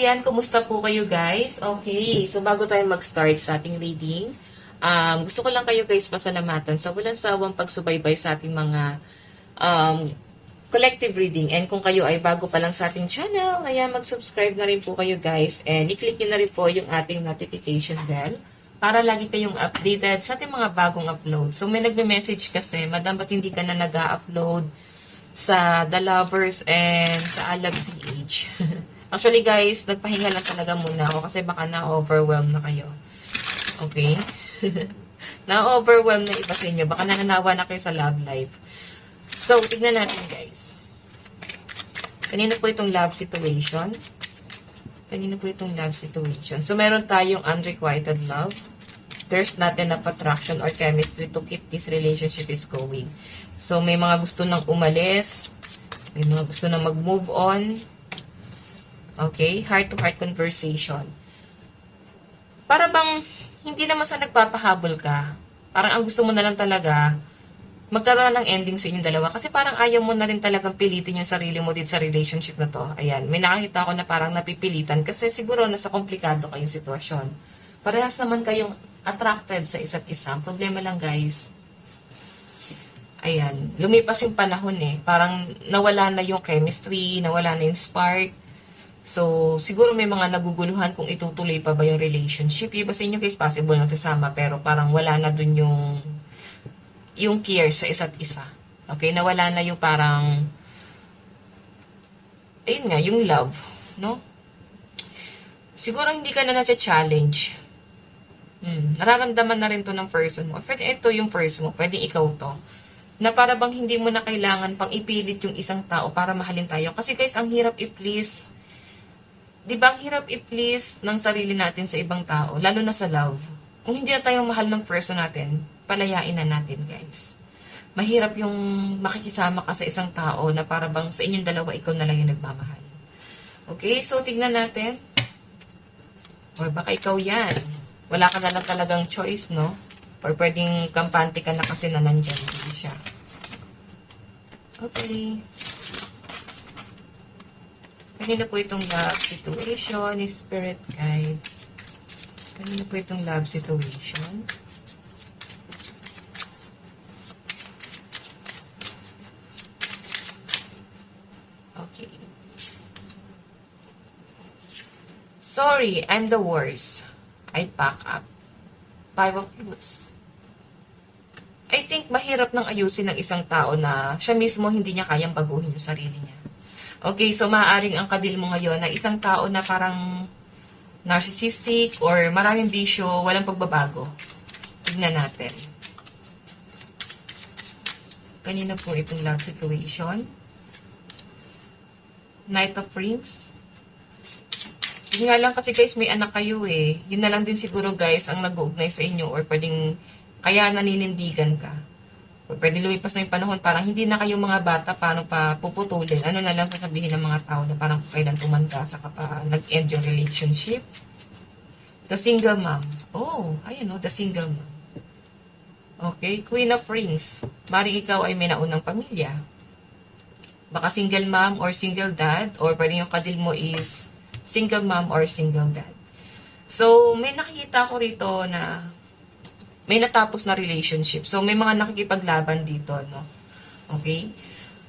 ayan, kumusta po kayo guys? Okay, so bago tayo mag-start sa ating reading, gusto ko lang kayo guys pasalamatan sa walang sawang pagsubaybay sa ating mga collective reading. And kung kayo ay bago pa lang sa ating channel, ayan, mag-subscribe na rin po kayo guys. And i-click nyo na rin po yung ating notification bell para lagi kayong updated sa ating mga bagong upload. So may nagme-message kasi, madam, ba't hindi ka na nag-upload sa The Lovers and sa Alab PH? Actually guys, nagpahinga lang talaga muna ako kasi baka na-overwhelm na kayo. Okay? Na-overwhelm na iba sa inyo. Baka nananawa na kayo sa love life. So, tignan natin guys. Kanina po itong love situation. So, meron tayong unrequited love. There's not enough attraction or chemistry to keep this relationship is going. So, may mga gusto nang umalis. May mga gusto nang mag-move on. Okay? Heart-to-heart conversation. Para bang, hindi naman sa nagpapahabol ka. Parang ang gusto mo na lang talaga, magkaroon na ng ending sa inyong dalawa. Kasi parang ayaw mo na rin talagang pilitin yung sarili mo dito sa relationship na to. Ayan, may nakakita ako na parang napipilitan kasi siguro nasa komplikado kayong sitwasyon. Parehas naman kayong attracted sa isa't isa. Ang problema lang guys, ayan, lumipas yung panahon eh. Parang nawala na yung chemistry, nawala na yung spark. So, siguro may mga naguguluhan kung itutuloy pa ba yung relationship. Iba sa inyo guys, possible na kasama, pero parang wala na dun yung care sa isa't isa. Okay? Nawala na yung parang, ayun nga, yung love. No? Siguro hindi ka na nasa-challenge. Nararamdaman na rin to ng person mo. Pwede ito yung person mo. Pwede ikaw to. Na para bang hindi mo na kailangan pang ipilit yung isang tao para mahalin tayo. Kasi guys, ang hirap i-please. Diba, ang hirap i-please ng sarili natin sa ibang tao, lalo na sa love. Kung hindi na tayo mahal ng person natin, palayain na natin, guys. Mahirap yung makikisama ka sa isang tao na para bang sa inyong dalawa, ikaw na lang yung nagmamahal. Okay, so tignan natin. Or baka ikaw yan. Wala ka na lang talagang choice, no? Or pwedeng kampante ka na kasi na nandyan. Hindi siya. Okay. Kanina po itong love situation, spirit guide. Kanina po itong love situation. Okay. Sorry, I'm the worst. I pack up. 5 of Flutes. I think mahirap nang ayusin ng isang tao na siya mismo hindi niya kayang baguhin yung sarili niya. Okay, so maaaring ang kadil mo ngayon na isang tao na parang narcissistic or maraming bisyo, walang pagbabago. Tignan natin. Kanina po itong love situation. Knight of Rings. Yun nga lang kasi guys, may anak kayo eh. Yun na lang din siguro guys ang nag-uugnay sa inyo or pwedeng kaya naninindigan ka. O pwede lumipas na yung panahon, parang hindi na kayo mga bata, paano pa puputulin. Ano na lang sasabihin ng mga tao na parang kailan tumanda sa pa nag-end yung relationship. The single mom. Oh, ayun o, the single mom. Okay, Queen of Rings. Mari ikaw ay may naunang pamilya. Baka single mom or single dad, or pwede yung kadil mo is single mom or single dad. So, may nakikita ko rito na may natapos na relationship. So, may mga nakikipaglaban dito, no? Okay?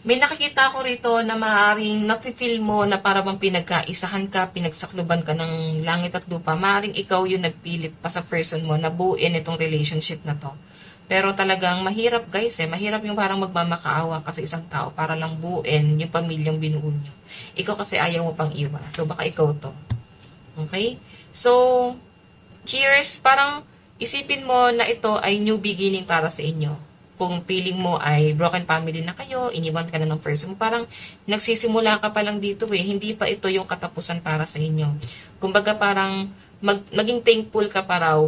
May nakikita ko rito na maaaring nafe-feel mo na para bang pinagkaisahan ka, pinagsakluban ka ng langit at lupa. Maaaring ikaw yung nagpilit pa sa person mo na buuin itong relationship na to. Pero talagang mahirap guys eh. Mahirap yung parang magmamakaawa ka sa isang tao para lang buuin yung pamilyang binuo nyo. Ikaw kasi ayaw mo pang iwan. So, baka ikaw to. Okay? So, cheers. Parang isipin mo na ito ay new beginning para sa inyo. Kung feeling mo ay broken family na kayo, iniwan ka na ng person mo, parang nagsisimula ka pa lang dito eh. Hindi pa ito yung katapusan para sa inyo. Kumbaga parang maging thankful ka pa raw.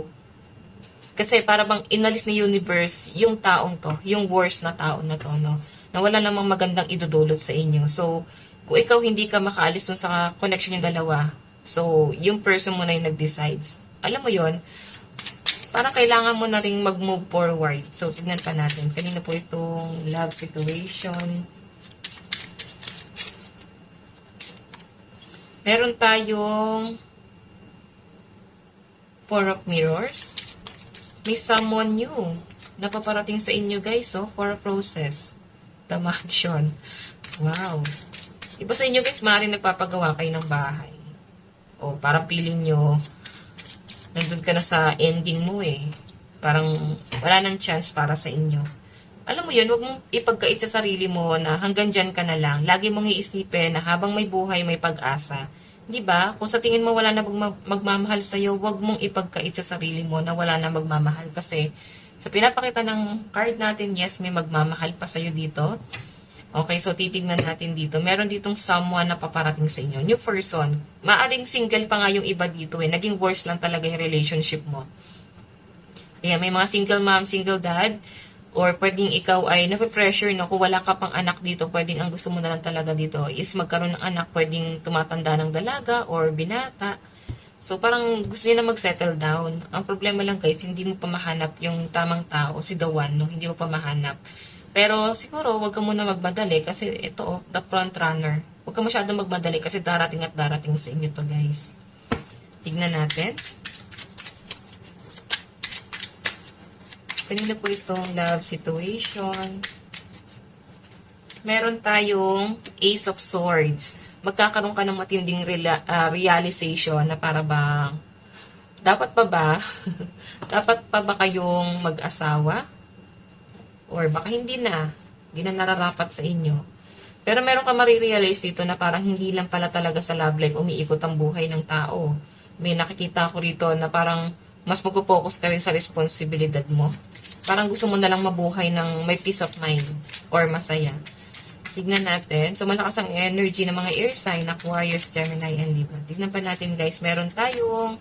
Kasi para bang inalis ni universe yung taong to, yung worst na tao na to, no? Na wala namang magandang idudulot sa inyo. So, kung ikaw hindi ka makaalis dun sa connection yung dalawa, so, yung person mo na yung nag-decides. Alam mo yon, parang kailangan mo na rin mag-move forward. So, tignan pa natin. Kanina po itong love situation. Meron tayong Four of Mirrors. May someone new na paparating sa inyo guys, oh, for a process. The Magician. Wow. Iba sa inyo guys, maaaring nagpapagawa kayo ng bahay. O parang feeling nyo, nandun ka na sa ending mo eh. Parang wala nang chance para sa inyo. Alam mo yun, huwag mong ipagkait sa sarili mo na hanggang dyan ka na lang. Lagi mong iisipin na habang may buhay, may pag-asa. Di ba? Kung sa tingin mo wala na magmamahal sa'yo, huwag mong ipagkait sa sarili mo na wala na magmamahal. Kasi sa pinapakita ng card natin, yes, may magmamahal pa sa'yo dito. Okay, so titignan natin dito. Meron ditong someone na paparating sa inyo. New person. Maaring single pa nga yung iba dito eh. Naging worse lang talaga yung relationship mo. Kaya may mga single mom, single dad, or pwedeng ikaw ay nape-pressure, no? Kung wala ka pang anak dito, pwedeng ang gusto mo na lang talaga dito is magkaroon ng anak, pwedeng tumatanda ng dalaga or binata. So, parang gusto niya na mag-settle down. Ang problema lang guys, hindi mo pa mahanap yung tamang tao, si the one, no? Hindi mo pa mahanap. Pero siguro, wag ka muna magmadali kasi ito, oh, the front runner. Wag ka masyadong magmadali kasi darating at darating sa inyo to guys. Tignan natin. Kanina po itong love situation. Meron tayong Ace of Swords. Magkakaroon ka ng matinding realization na para bang, dapat pa ba? Dapat pa ba kayong mag-asawa? Or baka hindi na. Hindi na nararapat sa inyo. Pero meron ka marirealize dito na parang hindi lang pala talaga sa love life umiikot ang buhay ng tao. May nakikita ko rito na parang mas mag-focus ka rin sa responsibilidad mo. Parang gusto mo na lang mabuhay ng may peace of mind or masaya. Tignan natin. So, malakas ang energy ng mga air sign, Aquarius, Gemini, and Libra. Tignan pa natin, guys. Meron tayong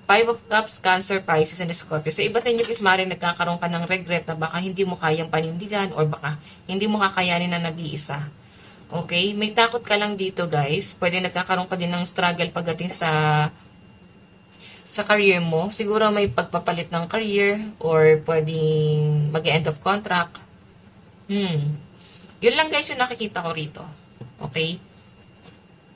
Five of Cups, Cancer, Pisces, and Scorpio. So, iba sa inyo, guys, maaaring nagkakaroon ka ng regret na baka hindi mo kayang panindigan or baka hindi mo kakayanin na nag-iisa. Okay? May takot ka lang dito, guys. Pwede nagkakaroon ka din ng struggle pagdating sa career mo. Siguro may pagpapalit ng career or pwedeng mag-end of contract. Yun lang guys yung nakikita ko rito. Okay?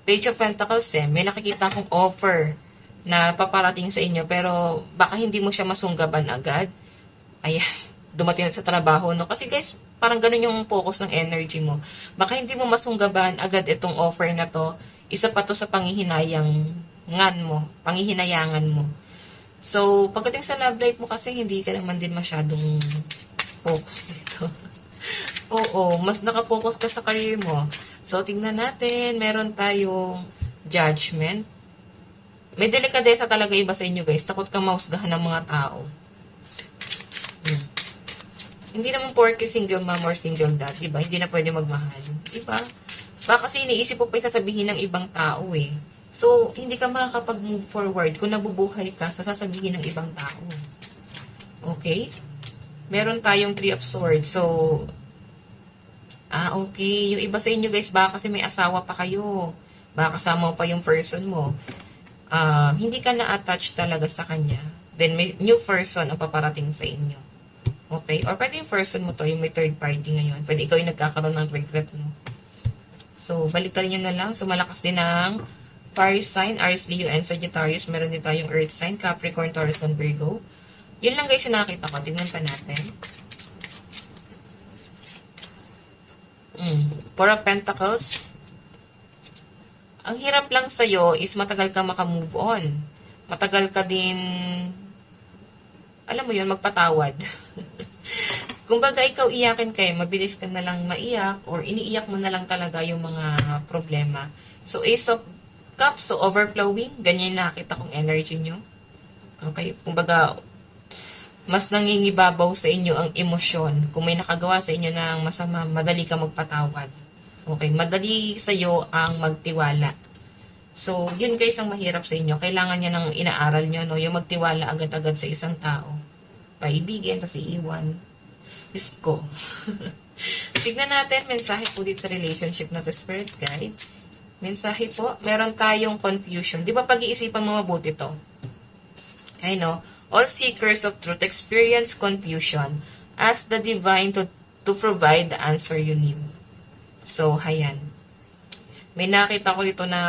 Page of Pentacles may nakikita akong offer na paparating sa inyo pero baka hindi mo siya masunggaban agad. Ayan, dumating na sa trabaho, no? Kasi guys, parang ganun yung focus ng energy mo. Baka hindi mo masunggaban agad itong offer na to. Isa pa to sa pangihinayangan mo. So, pagdating sa love life mo kasi hindi ka naman din masyadong focus dito. Oo, mas nakafocus ka sa career mo. So, tingnan natin. Meron tayong Judgment. May delikadesa talaga iba sa inyo guys. Takot kang mahusgahan ng mga tao. Hindi naman porke single mom or single dad, diba? Hindi na pwede magmahal. Diba? Baka kasi iniisip mo pa yung sasabihin ng ibang tao eh. So, hindi ka makakapag-move forward kung nabubuhay ka sa sasabihin ng ibang tao. Okay? Meron tayong Three of Swords. So, okay. Yung iba sa inyo guys, baka kasi may asawa pa kayo. Baka kasama mo pa yung person mo. Hindi ka na-attach talaga sa kanya. Then, may new person ang paparating sa inyo. Okay? Or pwede yung person mo to, yung may third party ngayon. Pwede ikaw yung nagkakaroon ng regret mo. So, balikan nyo na lang. So, malakas din ng fire sign, Aries, Leo, and Sagittarius. Meron din tayong earth sign, Capricorn, Taurus, and Virgo. Yun lang guys yung nakita ko. Tignan pa natin. Four of Pentacles. Ang hirap lang sa'yo is matagal ka makamove on. Matagal ka din, alam mo yun, magpatawad. Kumbaga ikaw iyakin kayo, mabilis ka na lang maiyak or iniiyak mo na lang talaga yung mga problema. So, Ace of Cups, so overflowing, ganyan nakita kong energy nyo. Okay, kumbaga, mas nangingibabaw sa inyo ang emosyon. Kung may nakagawa sa inyo ng masama, madali ka magpatawad. Okay, madali sa'yo ang magtiwala. So, yun guys ang mahirap sa inyo. Kailangan niya ng inaaral nyo, no? Yung magtiwala agad-agad sa isang tao. Paibigin, tapos iiwan. Diyos ko. Tignan natin, mensahe po dito sa relationship na to, Spirit Guide. Mensahe po, meron tayong confusion. Di ba pag-iisipan mo mabuti to? I know, all seekers of truth experience confusion. Ask the divine to provide the answer you need. So, hayan. May nakita ko dito na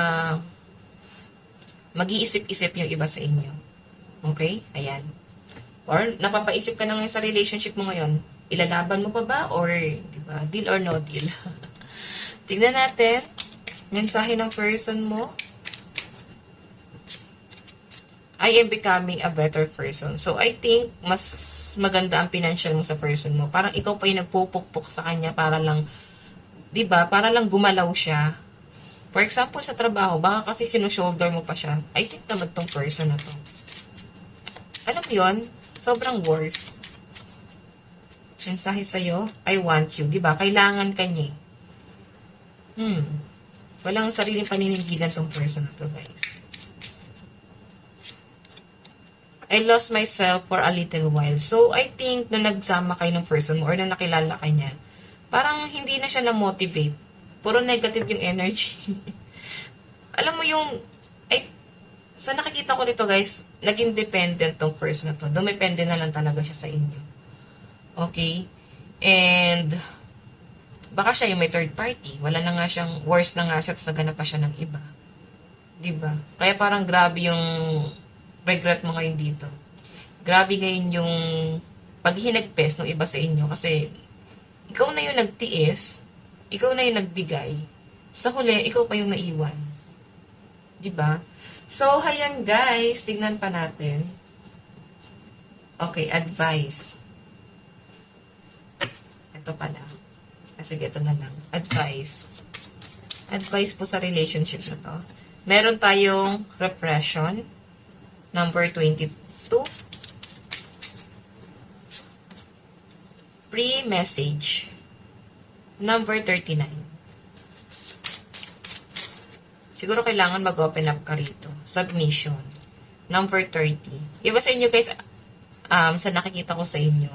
mag-iisip-isip yung iba sa inyo. Okay? Ayan. Or napapaisip ka na ngayon sa relationship mo ngayon, ilalaban mo pa ba? Or, di ba, deal or no deal? Tignan natin. Mensahe ng person mo. I am becoming a better person. So, I think, mas maganda ang financial mo sa person mo. Parang ikaw pa yung nagpupukpok sa kanya para lang, di ba, para lang gumalaw siya. For example, sa trabaho, baka kasi sinushoulder mo pa siya. I think naman tong person na to. Alam mo yun? Sobrang worse. Mensahe sa'yo, I want you. Di ba? Kailangan ka niya. Walang sariling paninindigan tong person na to, guys. I lost myself for a little while. So, I think, nung nagsama kayo ng person mo or nung nakilala ka niya, parang hindi na siya na-motivate. Puro negative yung energy. Alam mo yung, sa nakikita ko nito guys, naging dependent tong person na to. Dumepende na lang talaga siya sa inyo. Okay? And, baka siya yung may third party. Wala na nga siyang, worse na nga siya, tapos naganap pa siya ng iba. Diba? Kaya parang grabe yung regret mo ngayon dito. Grabe ngayon yung paghinagpes ng iba sa inyo kasi ikaw na yung nagtiis, ikaw na yung nagbigay, sa huli, ikaw pa yung naiwan. Diba? So, hayan guys, tignan pa natin. Okay, advice. Ito pala. Sige, ito na lang. Advice. Advice po sa relationship na to. Meron tayong repression. Number 22. Pre-message. Number 39. Siguro kailangan mag-open up ka rito. Submission. Number 30. Iba sa inyo guys, sa nakikita ko sa inyo,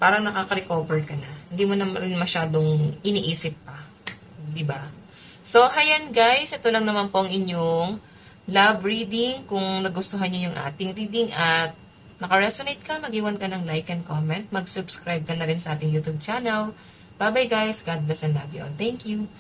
parang nakaka-recover ka na. Hindi mo na rin masyadong iniisip pa. Diba? So, hayan guys, ito lang naman po ang inyong love reading. Kung nagustuhan niyo yung ating reading at naka-resonate ka, mag-iwan ka ng like and comment. Mag-subscribe ka na rin sa ating YouTube channel. Bye-bye guys. God bless and love you all. Thank you.